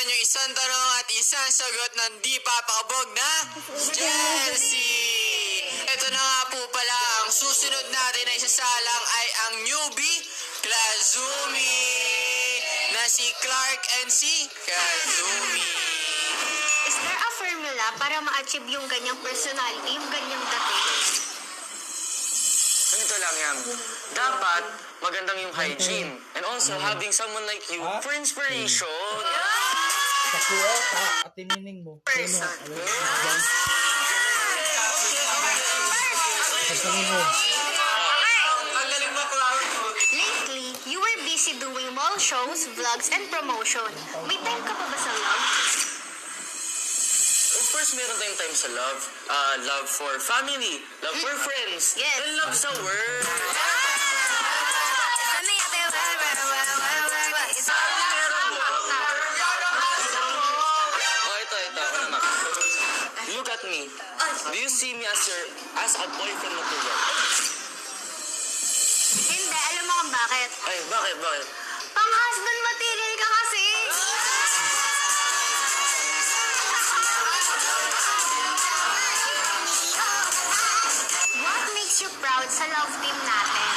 yung isang tanong at isang sagot ng di papakabog na Chelsea. Ito na nga po pala, ang susunod natin na isasalang ay ang newbie Klazumi na si Clark and si Kazumi. Is there a formula para ma-achieve yung ganyang personality, yung ganyang dating? Ganito lang yan. Dapat magandang yung hygiene. And also, having someone like you for inspiration. Kakuha ka at tinining mo. Person. Pagkain mo. Lately, you were busy doing mall shows, vlogs, and promotion. May time ka pa ba sa love? Of course, meron tayong time sa love. Love for family, love for friends, Yes. and love sa work. Oh, ito, anak. Look at me. Do you see me as a boyfriend material? Hindi, alam mo kung bakit? Ay, bakit? Pang-husband material ka kasi! What makes you proud sa love team natin?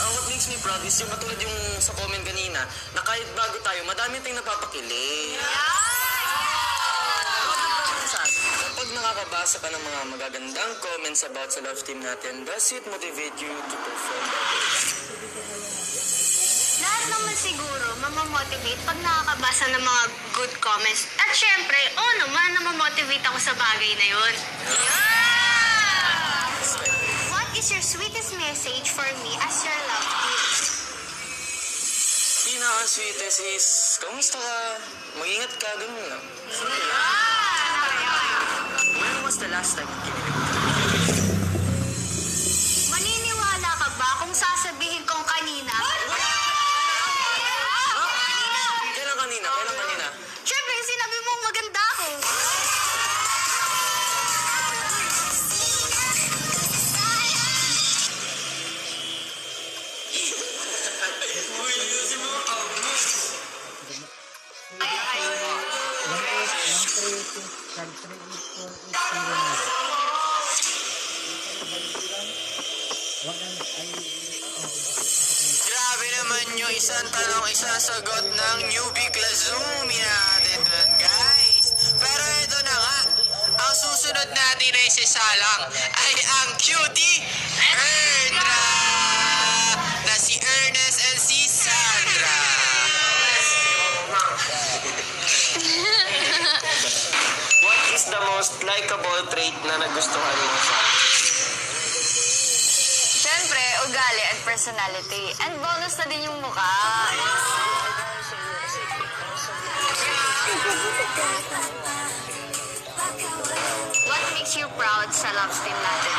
What makes me proud is yung katulad yung sa comment kanina, na kahit bago tayo, madami tayong napapakilig. Kapag nakakabasa ka ng mga magagandang comments about sa love team natin, does it motivate you to perform better? Lahat naman siguro mamamotivate pag nakakabasa ng mga good comments. At syempre, naman, namamotivate ako sa bagay na yun. What is your sweetest message for me as your love team? Pinaka-sweetest is, kamusta ka? Mag-ingat ka, ganun lang. When was the last time you kinilig? Maniniwala ka ba kung sasabihin kong kanina? Kailan kanina? Syempre, sinabi mong maganda ako. Grabe naman yung isang tanong, isang sagot ng newbie Klazumi natin, guys. Pero ito na nga, ang susunod natin na isisalang ay ang cutie Erdra na si Ernest and si Sandra. What is the most likable trait na nagustuhan mo sa Syempre, ugali at personality. And bonus na din yung mukha. What makes you proud sa love team natin?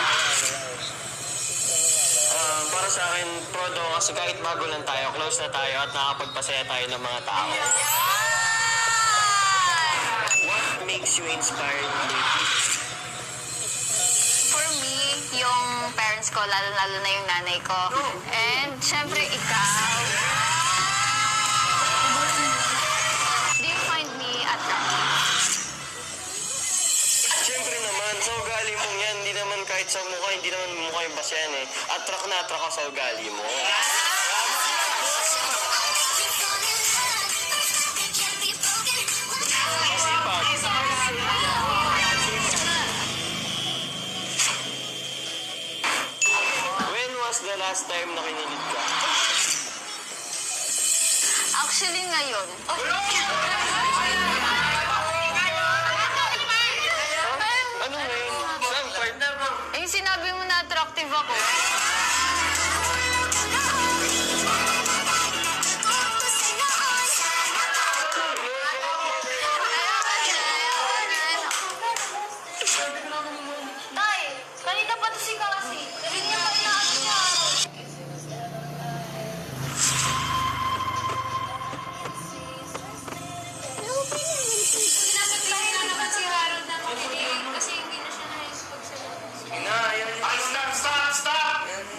Para sa akin, proud ako kasi kahit bago lang tayo, close na tayo at nakapagpasaya tayo ng mga tao. What makes you inspired lately? For me, yung parents ko, lalo-lalo na yung nanay ko. And syempre, ikaw. Do you find me attractive? Siyempre naman, sa ugali mo yan, hindi naman kahit sa mukha, hindi naman mukha yung basyan eh. Attract na attract ka sa ugali mo. When was the last time na kinilig ka? Actually, ngayon. Ano ngayon? Saan part? Eh, sinabi mo na attractive ako. Tay, kanina pa to si Kasi. Dali niya pa inaano niya. Pinapaglahin na naman si Harold ng kasi hindi na siya na-expose sa Ina, yan. Stop!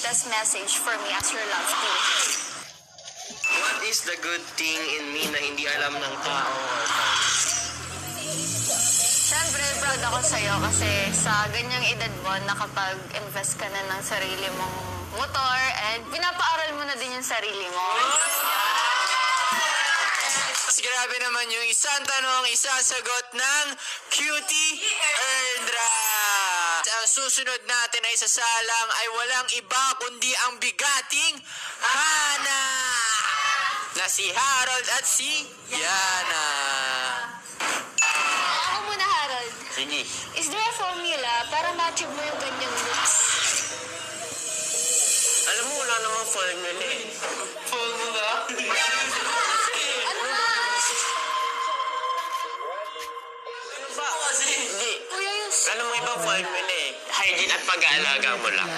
greatest message for me as your love team? What is the good thing in me na hindi alam ng tao or fans? Siyempre, proud ako sa'yo kasi sa ganyang edad mo, nakapag-invest ka na ng sarili mong motor and pinapaaral mo na din yung sarili mo. Mas grabe naman yung isang tanong, isang sagot ng Cutie Erdra. Ang susunod natin ay sasalang ay walang iba kundi ang bigating Hana na si Harold at si Yana. Ako muna, Harold. Sige. Is there a formula para ma-achieve mo yung ganyang looks? Alam mo, wala namang formula eh. Formula? Ano ba? Ba kasi? Hindi. Kuya Yus. Wala namang ibang formula eh. Hygiene at pag-aalaga mo lang.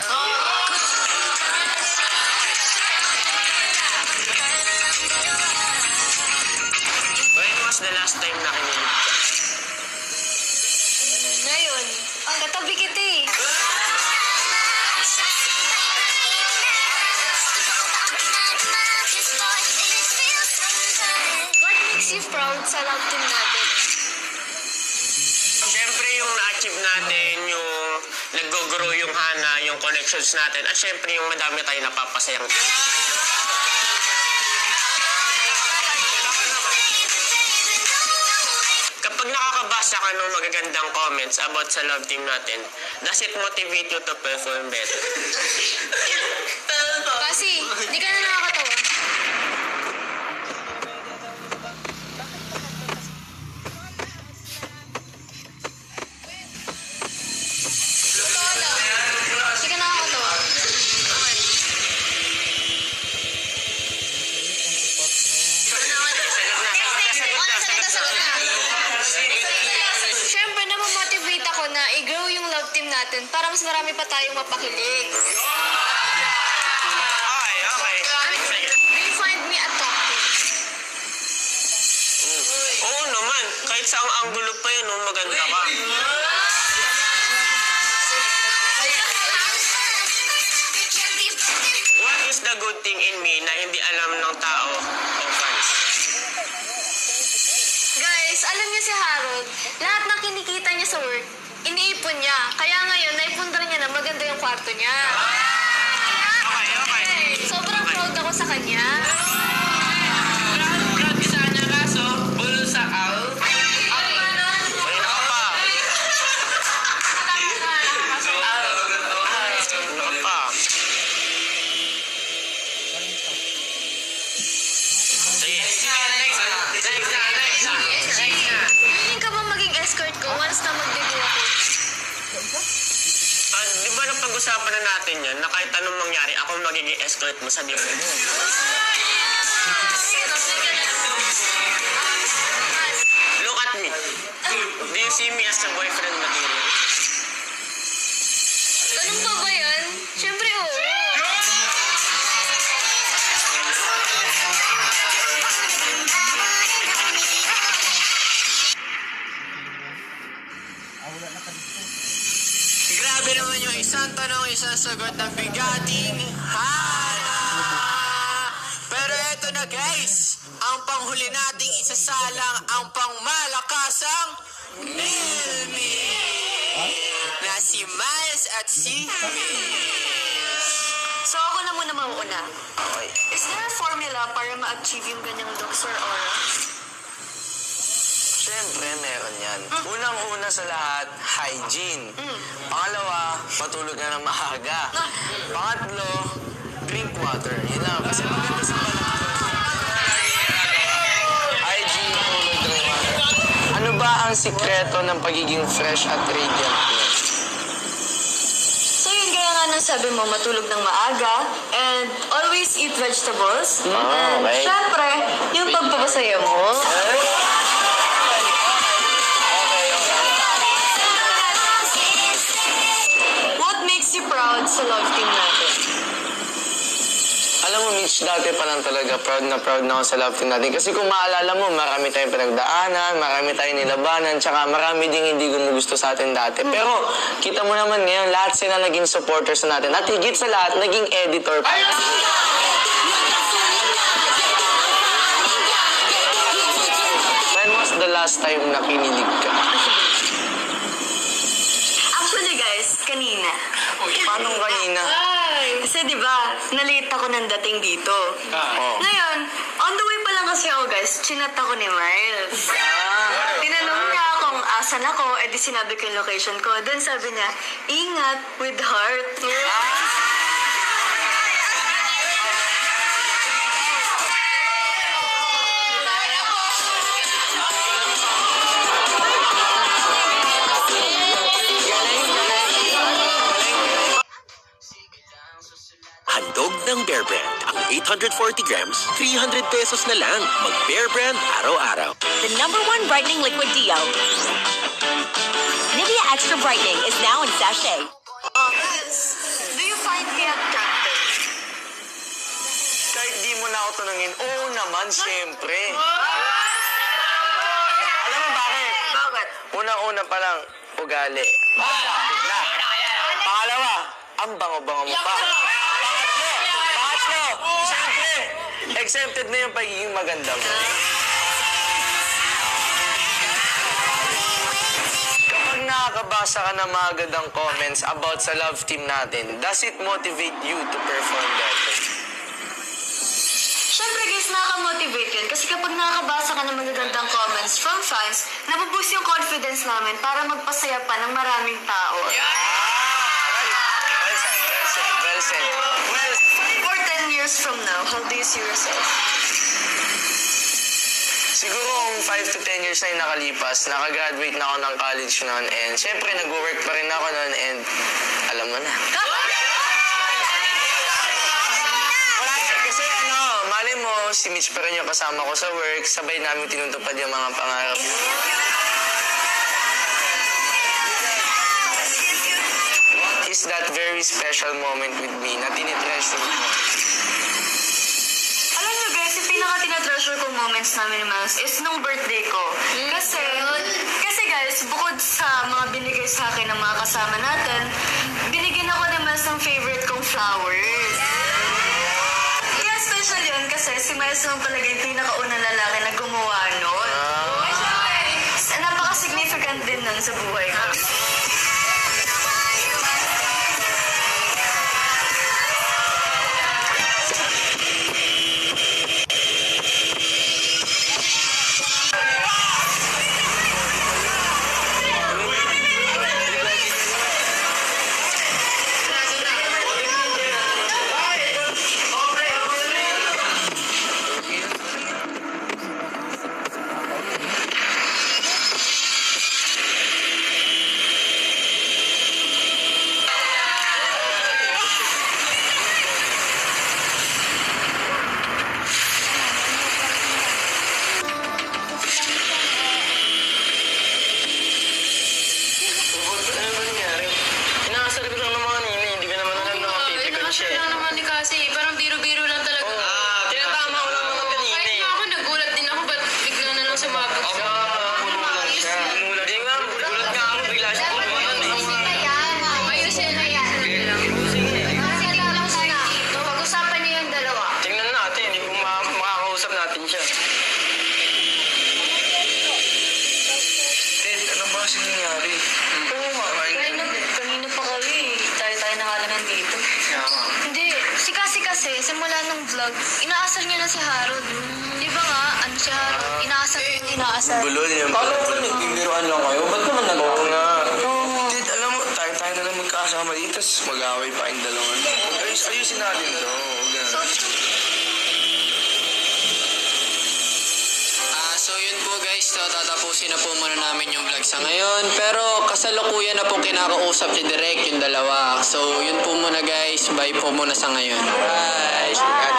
When was the last time na kinilig ka? Ngayon, katabi kita eh. What makes you proud sa love team natin? Siyempre yung na-achieve natin, yung nag-grow yung Hana, yung connections natin, at siyempre yung madami tayo napapasayang. Kapag nakakabasa ka ng magagandang comments about sa love team natin, does it motivate you to perform better? Kasi, hindi ka na nakakatawa. Totoo lang. Hindi ka nakakatawa. Siyempre, namamotivate ako na i-grow yung love team natin para mas marami pa tayong mapakilig. Okay. Do you find me attractive? Oo naman, kahit sa ang angulo pa yun, maganda ka. What is the good thing in me na hindi alam ng tao o fans? Guys, alam niyo si Harold, lahat ng kinikita niya sa work, iniipon niya. Kaya ngayon, naipundar niya na maganda yung kwarto niya. Okay. Sobrang proud ako sa kanya. Proud ka sa kanya kaso, bulo sa al. Kanina ka pa. Kanina ka pa. Sige. Willing ka ba maging escort ko once na mag-debut ako? Di ba napag-usapan na natin yan na kahit anong mangyari, ako magiging escort mo sa debut mo? Look at me. Do you see me as a boyfriend material? Ganun pa ba yan? Siyempre, oo. Wala na ka dito. Grabe naman yung isang tanong, isang sagot ng bigating Hana. Pero eto na guys, ang panghuli nating isasalang ang pangmalakasang Milmi na si Miles at si So ako na muna mauuna. Okay. Is there a formula para ma-achieve yung ganyang looks or aura? Siyempre, meron yan. Unang-una sa lahat, hygiene. Pangalawa, matulog ka ng maaga. Pangatlo, drink water. Yun lang, kasi maganda sa balat ko. Hygiene, tulog, drink water. Ano ba ang sikreto ng pagiging fresh at radiant mo? So yun, kaya nga nang sabi mo, matulog ng maaga and always eat vegetables. And okay. syempre, yung pagpapasaya mo. What makes you proud sa love team natin? Alam mo, Mitch, dati pa lang talaga, proud na ako sa love team natin. Kasi kung maalala mo, marami tayong pinagdaanan, marami tayong nilabanan, tsaka marami ding hindi gumugusto sa atin dati. Pero, kita mo naman ngayon, lahat sila naging supporters natin. At higit sa lahat, naging editor pa. When was the last time na kinilig ka? Actually guys, kanina. Paano kanina? Kasi di ba, nalate ako ng dating dito. Oh. Ngayon, on the way pa lang kasi ako guys, chinat ako ni Miles. Tinanong niya kung asan ako, edi sinabi ko yung location ko. Then sabi niya, ingat with heart. Handog ng Bear Brand. Ang 840 grams, 300 pesos na lang. Mag-Bear Brand araw-araw. The #1 brightening liquid Dio. Nivea Extra Brightening is now in sachet. Do you find me attractive? Kahit di mo na ako tanungin, oo naman, syempre. Alam mo bakit? Bakit? Unang-una pa lang, ugali. Bigla. Pangalawa, ang bango-bango mo pa. Pangatlo, syempre, exempted na yung pagiging maganda mo. Kapag nakakabasa ka ng mga gandang comments about sa love team natin, does it motivate you to perform better? Siyempre guys, nakaka-motivate yun. Kasi kapag nakakabasa ka ng magagandang comments from fans, nabuboost yung confidence namin para magpasaya pa ng maraming tao. Well said. Well, For 10 years from now, how do you see yourself? siguro kung 5 to 10 years na yung nakalipas, nakagraduate na ako ng college noon and syempre nag-work pa rin ako noon and alam mo na. Kasi malay mo, si Mitch pa rin yung kasama ko sa work, sabay namin tinutupad yung mga pangarap. What is that very special moment with me na tinitreasure ko? Alam nyo guys, yung pinaka-tinatreasure kong moments namin ni Miles is nung birthday ko. Kasi guys, bukod sa mga binigay sa akin ng mga kasama natin, binigyan ako ni Miles ng favorite kong flowers. Kaya special yun kasi si Miles naman talaga yung pinakaunang lalaki na gumawa nun. Ay, syempre, napaka-significant din nun sa buhay ko. Simula nung vlog, inaasar niya na si Harold. Di ba nga, ano si Harold? Inaasar. Bulol yung Kala ko nagbibiruan lang kayo. Ba't naman Oo nga. Dude, alam mo, tayo na lang magkasama dito, tapos mag-away pa yung dalawa. Ayusin natin to. So yun po guys, tatapusin na po muna namin yung vlog sa ngayon. Pero kasalukuyan na pong kinakausap ni Direk yung dalawa. So yun po muna guys, bye po muna sa ngayon. Bye!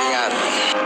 Ingat.